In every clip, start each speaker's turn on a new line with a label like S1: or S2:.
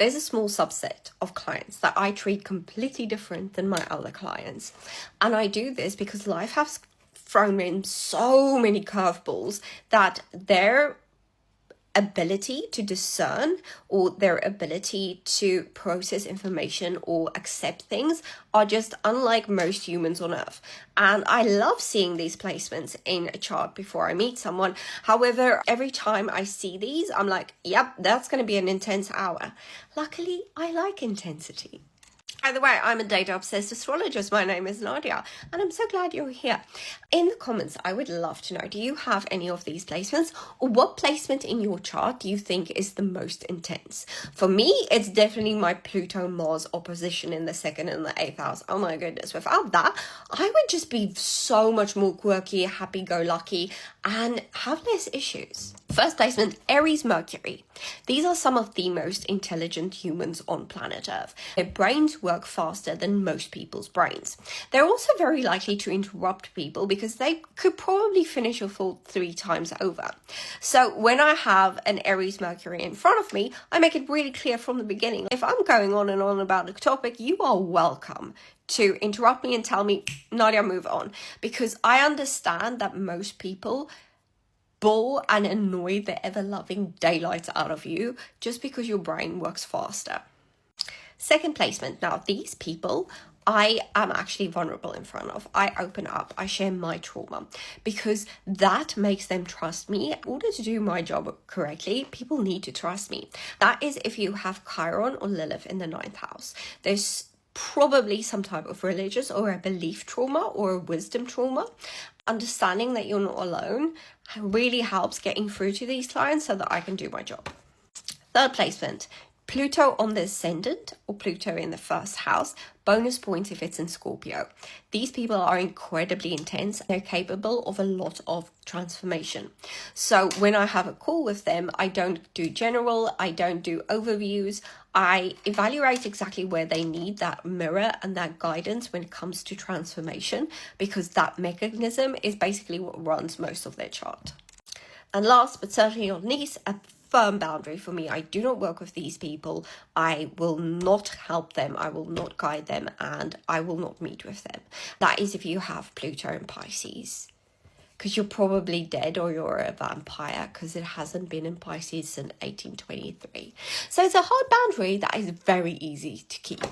S1: there's a small subset of clients that I treat completely different than my other clients. And I do this because life has thrown in so many curveballs that their ability to discern or their ability to process information or accept things are just unlike most humans on earth. And I love seeing these placements in a chart before I meet someone. However, every time I see these, I'm like, yep, that's going to be an intense hour. Luckily, I like intensity. By the way, I'm a data-obsessed astrologist. My name is Nadia, and I'm so glad you're here. In the comments, I would love to know, do you have any of these placements? Or what placement in your chart do you think is the most intense? For me, it's definitely my Pluto-Mars opposition in the 2nd and the 8th house. Oh my goodness, without that, I would just be so much more quirky, happy-go-lucky, and have less issues. First placement, Aries Mercury. These are some of the most intelligent humans on planet Earth. Their brains work faster than most people's brains. They're also very likely to interrupt people because they could probably finish a thought 3 times over. So when I have an Aries Mercury in front of me, I make it really clear from the beginning. If I'm going on and on about a topic, you are welcome to interrupt me and tell me, Nadia, move on. Because I understand that most people bore and annoy the ever-loving daylights out of you just because your brain works faster. Second placement. Now, these people I am actually vulnerable in front of. I open up, I share my trauma because that makes them trust me. In order to do my job correctly, people need to trust me. That is if you have Chiron or Lilith in the 9th house. There's probably some type of religious or a belief trauma or a wisdom trauma. Understanding that you're not alone really helps getting through to these clients so that I can do my job. Third placement, Pluto on the ascendant or Pluto in the 1st house. Bonus points if it's in Scorpio. These people are incredibly intense. They're capable of a lot of transformation. So when I have a call with them, I don't do general, I don't do overviews. I evaluate exactly where they need that mirror and that guidance when it comes to transformation, because that mechanism is basically what runs most of their chart. And last but certainly not least, a firm boundary for me. I do not work with these people. I will not help them. I will not guide them, and I will not meet with them. That is if you have Pluto in Pisces, because you're probably dead or you're a vampire, because it hasn't been in Pisces since 1823. So it's a hard boundary that is very easy to keep.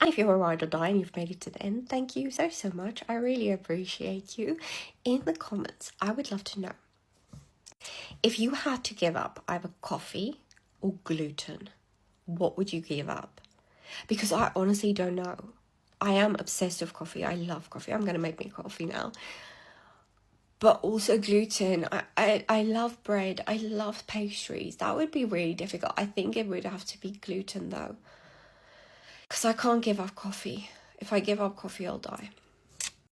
S1: And if you're a ride or die and you've made it to the end, thank you so much. I really appreciate you. In the comments, I would love to know, if you had to give up either coffee or gluten, what would you give up? Because I honestly don't know. I am obsessed with coffee. I love coffee. I'm going to make me coffee now. But also gluten. I love bread. I love pastries. That would be really difficult. I think it would have to be gluten though, because I can't give up coffee. If I give up coffee, I'll die.